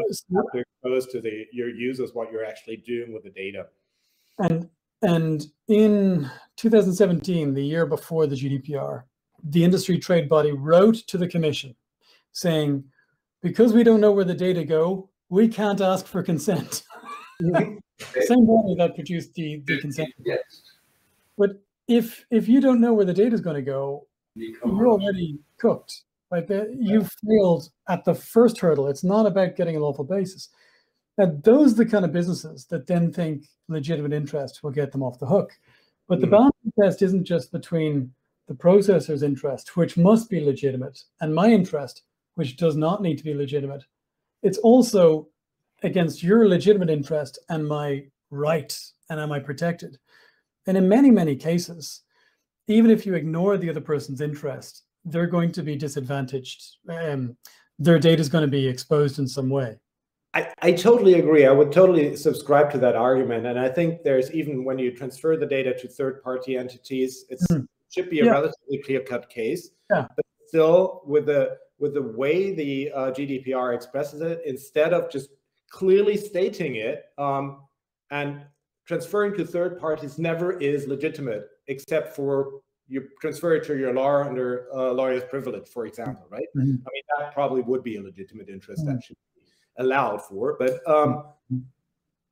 they're exposed to your users, what you're actually doing with the data. And in 2017, the year before the GDPR, the industry trade body wrote to the Commission saying, because we don't know where the data go, we can't ask for consent. Same body that produced the consent. Yes. But if you don't know where the data is going to go, you're already cooked. Right? You've failed at the first hurdle. It's not about getting a lawful basis. Now, those are the kind of businesses that then think legitimate interest will get them off the hook. But the balancing test isn't just between the processor's interest, which must be legitimate, and my interest, which does not need to be legitimate. It's also against your legitimate interest and my right, and am I protected? And in many, many cases, even if you ignore the other person's interest, they're going to be disadvantaged. Their data is going to be exposed in some way. I totally agree. I would totally subscribe to that argument. And I think there's even when you transfer the data to third-party entities, it's should be a relatively clear-cut case. Yeah. But still, with the way the GDPR expresses it, instead of just clearly stating it, and transferring to third parties never is legitimate, except for you transfer it to your lawyer under lawyer's privilege, for example, right? I mean, that probably would be a legitimate interest that should be allowed for.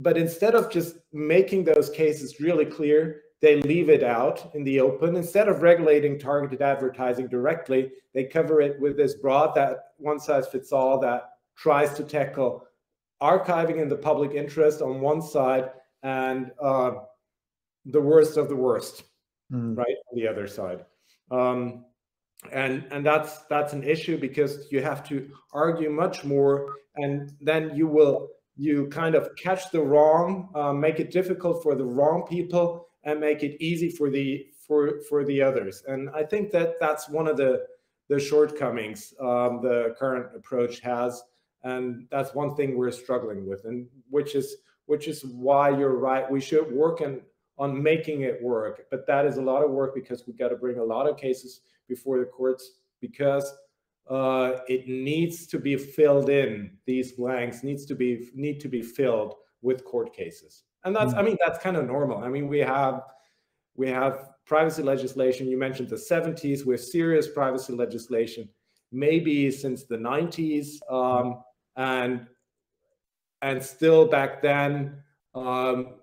But instead of just making those cases really clear, they leave it out in the open. Instead of regulating targeted advertising directly, they cover it with this broad, that one-size-fits-all that tries to tackle archiving in the public interest on one side and the worst of the worst, right, on the other side. And that's an issue, because you have to argue much more, and then you kind of catch the wrong, make it difficult for the wrong people, and make it easy for the others. And I think that's one of the shortcomings the current approach has, and that's one thing we're struggling with, and which is why you're right. We should work on making it work, but that is a lot of work, because we've got to bring a lot of cases before the courts, because it needs to be filled in. These blanks need to be filled with court cases, and that's I mean, that's kind of normal. I mean, we have privacy legislation. You mentioned the 70s. We have serious privacy legislation, maybe since the 90s, and still back then.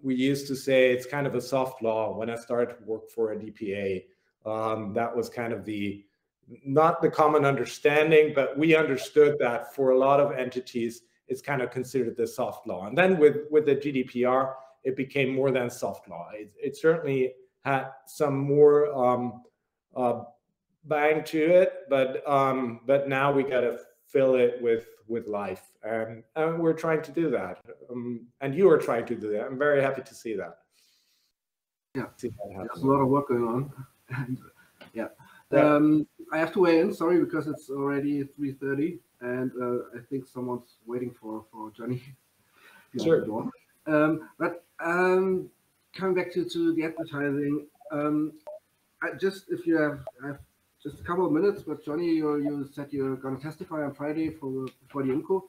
We used to say it's kind of a soft law. When I started to work for a DPA, that was kind of not the common understanding, but we understood that for a lot of entities, it's kind of considered the soft law. And then with the GDPR, it became more than soft law. It certainly had some more bang to it, but now we got to fill it with life, and we're trying to do that, and you are trying to do that. I'm very happy to see that. Yeah, there's a lot of work going on. And I have to weigh in, sorry, because it's already 3:30, and I think someone's waiting for Johnny. Sure. But coming back to the advertising, if you have just a couple of minutes, but Johnny, you said you're going to testify on Friday for the IMCO.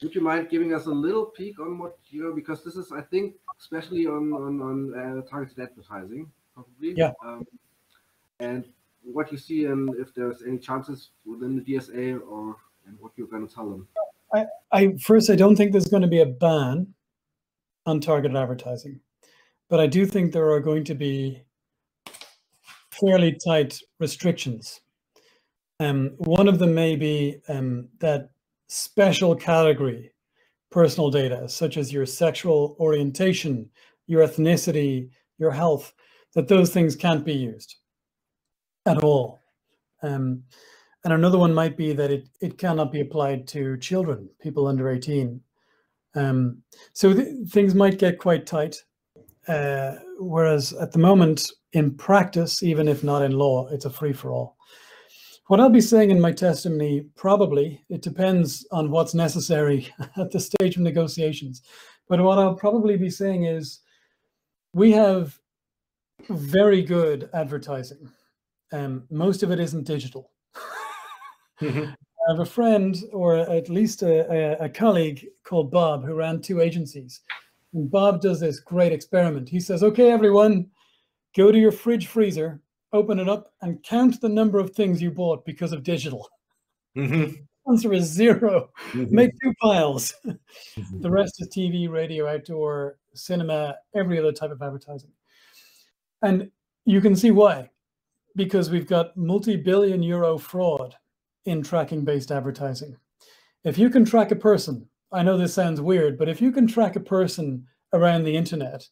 Would you mind giving us a little peek on what because this is, I think, especially on targeted advertising, probably. Yeah. And what you see, and if there's any chances within the DSA, and what you're going to tell them. I don't think there's going to be a ban on targeted advertising, but I do think there are going to be fairly tight restrictions. One of them may be that special category personal data, such as your sexual orientation, your ethnicity, your health, that those things can't be used at all. And another one might be that it cannot be applied to children, people under 18. So things might get quite tight. Whereas at the moment, in practice, even if not in law, it's a free-for-all. What I'll be saying in my testimony, probably, it depends on what's necessary at the stage of negotiations. But what I'll probably be saying is, we have very good advertising. Most of it isn't digital. I have a friend, or at least a colleague called Bob, who ran 2 agencies. And Bob does this great experiment. He says, okay, everyone, go to your fridge freezer, open it up, and count the number of things you bought because of digital. The answer is 0. Make 2 piles. The rest is TV, radio, outdoor, cinema, every other type of advertising. And you can see why. Because we've got multi-billion euro fraud in tracking-based advertising. If you can track a person, I know this sounds weird, but if you can track a person around the internet,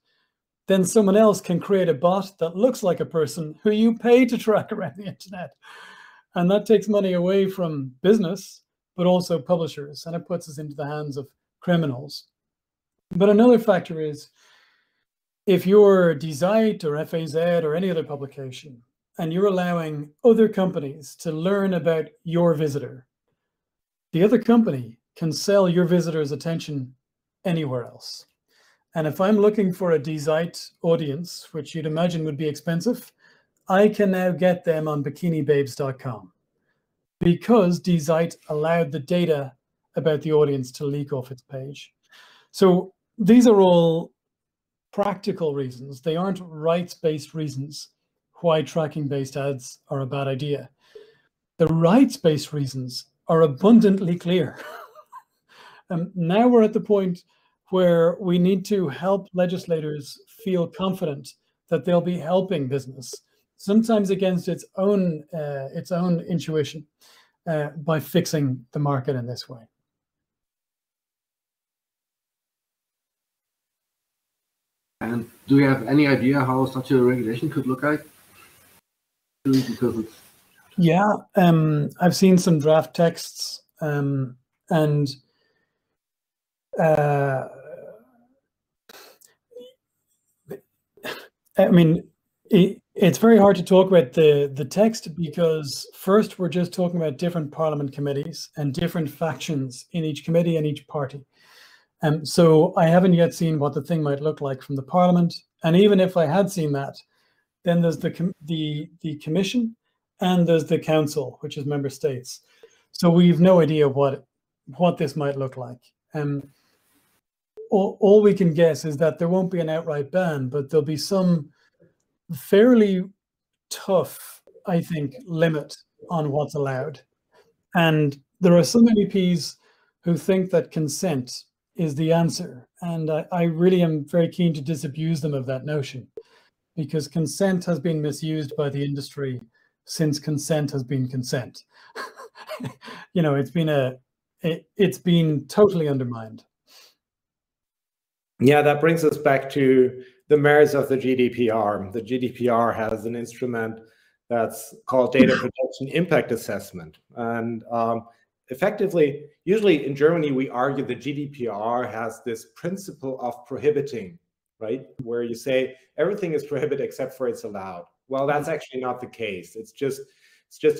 then someone else can create a bot that looks like a person who you pay to track around the internet. And that takes money away from business, but also publishers, and it puts us into the hands of criminals. But another factor is, if you're DZite or FAZ or any other publication, and you're allowing other companies to learn about your visitor, the other company can sell your visitor's attention anywhere else. And if I'm looking for a DZite audience, which you'd imagine would be expensive, I can now get them on bikinibabes.com because Die Zeit allowed the data about the audience to leak off its page. So these are all practical reasons. They aren't rights-based reasons why tracking-based ads are a bad idea. The rights-based reasons are abundantly clear. Now we're at the point where we need to help legislators feel confident that they'll be helping business, sometimes against its own intuition, by fixing the market in this way. And do you have any idea how such a regulation could look like? Because it's... Yeah, I've seen some draft texts, and I mean, it's very hard to talk about the text because first we're just talking about different parliament committees and different factions in each committee and each party. So I haven't yet seen what the thing might look like from the parliament. And even if I had seen that, then there's the commission and there's the council, which is member states. So we've no idea what this might look like. All we can guess is that there won't be an outright ban, but there'll be some fairly tough, I think, limit on what's allowed. And there are some MEPs who think that consent is the answer. And I really am very keen to disabuse them of that notion, because consent has been misused by the industry since consent has been consent. You know, it's been totally undermined. Yeah, that brings us back to the merits of the GDPR. The GDPR has an instrument that's called data protection impact assessment. And effectively, usually in Germany, we argue the GDPR has this principle of prohibiting, right? Where you say everything is prohibited except for it's allowed. Well, that's actually not the case. It's just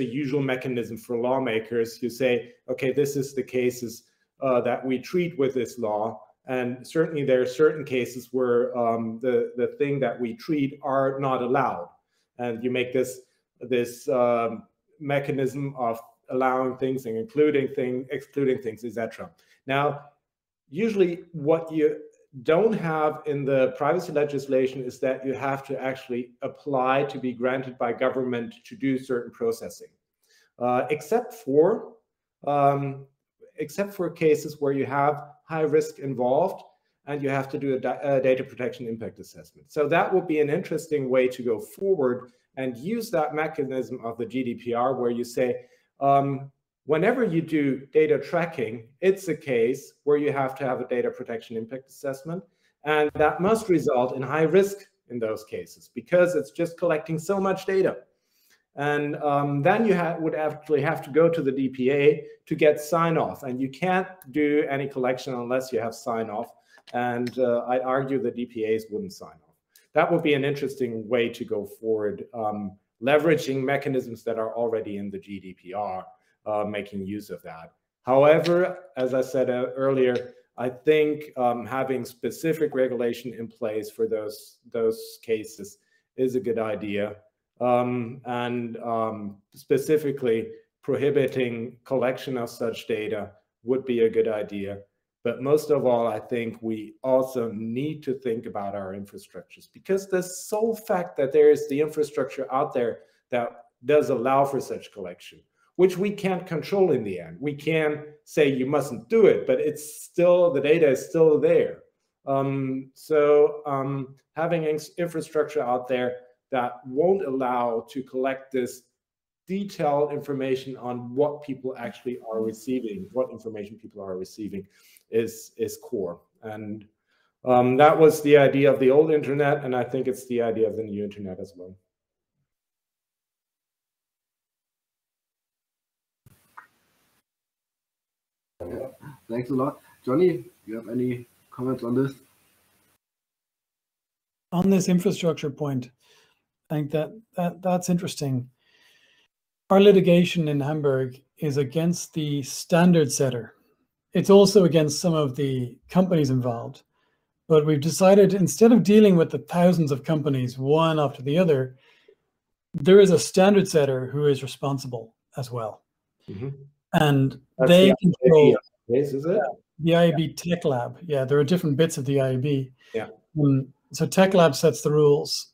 a usual mechanism for lawmakers. You say, okay, this is the cases that we treat with this law. And certainly there are certain cases where the thing that we treat are not allowed. And you make this mechanism of allowing things and excluding things, etc. Now, usually what you don't have in the privacy legislation is that you have to actually apply to be granted by government to do certain processing, except for cases where you have high risk involved and you have to do a data protection impact assessment. So that would be an interesting way to go forward and use that mechanism of the GDPR where you say, whenever you do data tracking, it's a case where you have to have a data protection impact assessment, and that must result in high risk in those cases because it's just collecting so much data. And then you would actually have to go to the DPA to get sign-off, and you can't do any collection unless you have sign-off. And I'd argue the DPAs wouldn't sign off. That would be an interesting way to go forward, leveraging mechanisms that are already in the GDPR, making use of that. However, as I said earlier, I think having specific regulation in place for those cases is a good idea. And specifically prohibiting collection of such data would be a good idea. But most of all, I think we also need to think about our infrastructures, because the sole fact that there is the infrastructure out there that does allow for such collection, which we can't control in the end. We can say you mustn't do it, but it's still, the data is still there. Having infrastructure out there that won't allow to collect this detailed information on what people actually are receiving, what information people are receiving is core. And that was the idea of the old internet, and I think it's the idea of the new internet as well. Thanks a lot. Johnny, do you have any comments on this? On this infrastructure point, I think that's interesting. Our litigation in Hamburg is against the standard setter. It's also against some of the companies involved. But we've decided, instead of dealing with the thousands of companies, one after the other, there is a standard setter who is responsible as well. Mm-hmm. And That's they the control is it? the IAB Tech Lab. Yeah, there are different bits of the IAB. Yeah. So Tech Lab sets the rules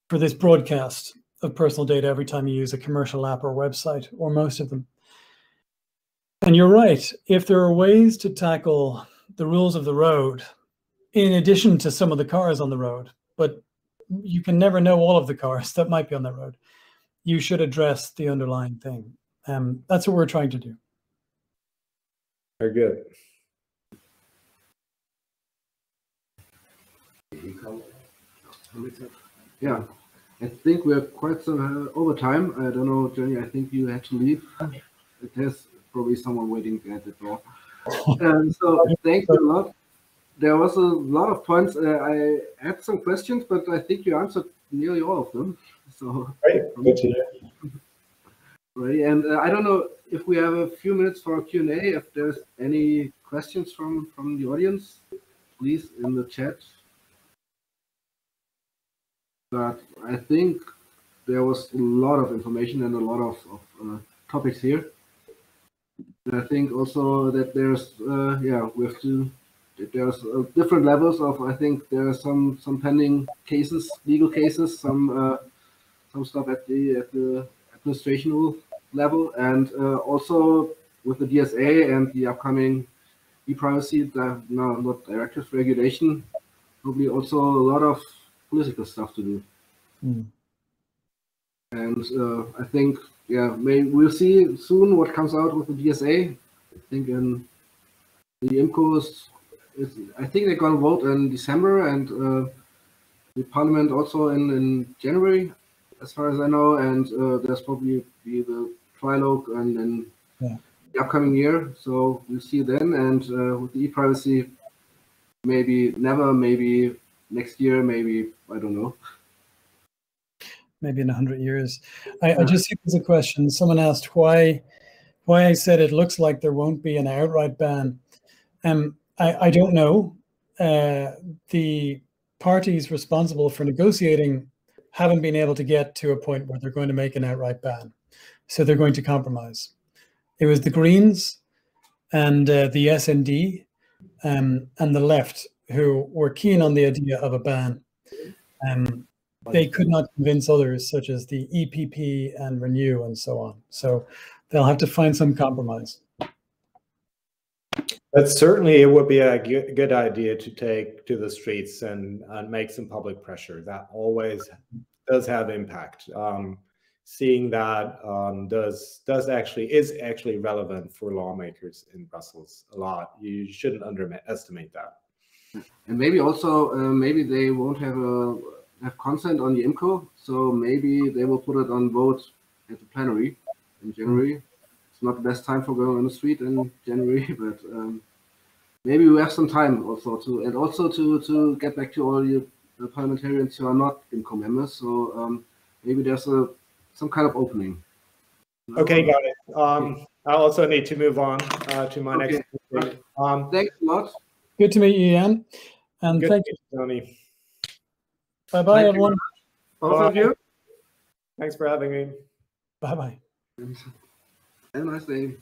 for this broadcast of personal data every time you use a commercial app or website, or most of them. And you're right, if there are ways to tackle the rules of the road, in addition to some of the cars on the road, but you can never know all of the cars that might be on the road, you should address the underlying thing. That's what we're trying to do. Very good. Yeah, I think we're quite some over time. I don't know, Jenny, I think you had to leave. There's probably someone waiting at the door. So thank you a lot. There was a lot of points. I had some questions, but I think you answered nearly all of them. So Great. Good to hear. Right, and I don't know if we have a few minutes for a Q&A. If there's any questions from the audience, please in the chat. But I think there was a lot of information and a lot of topics here. And I think also that there's we have to. There's different levels of. I think there are some pending cases, legal cases, some stuff at the administrational level, and also with the DSA and the upcoming e-privacy, not directive regulation, probably also a lot of political stuff to do. And I think, we'll see soon what comes out with the DSA. I think in the IMCO I think they're going to vote in December, and the Parliament also in January, as far as I know, and there's probably be the trilogue and in the upcoming year. So we'll see then, and with the e-privacy, maybe never, maybe next year, maybe, I don't know. Maybe in 100 years. I just think there's a question. Someone asked why I said it looks like there won't be an outright ban. I don't know. The parties responsible for negotiating haven't been able to get to a point where they're going to make an outright ban. So they're going to compromise. It was the Greens and the SND and the left who were keen on the idea of a ban. They could not convince others, such as the EPP and Renew and so on. So they'll have to find some compromise. But certainly it would be a good idea to take to the streets and make some public pressure. That always does have impact. Seeing that is actually relevant for lawmakers in Brussels a lot. You shouldn't underestimate that. And maybe also maybe they won't have consent on the IMCO, so maybe they will put it on vote at the plenary in January. It's not the best time for going on the street in January, but maybe we have some time also to get back to all the parliamentarians who are not IMCO members. So maybe there's some kind of opening. Okay, got it. I also need to move on to my next meeting. Thanks a lot. Good to meet you, Jan. And thank you, Tony. Bye-bye, everyone. Both of you. Thanks for having me. Bye-bye. Have a nice day.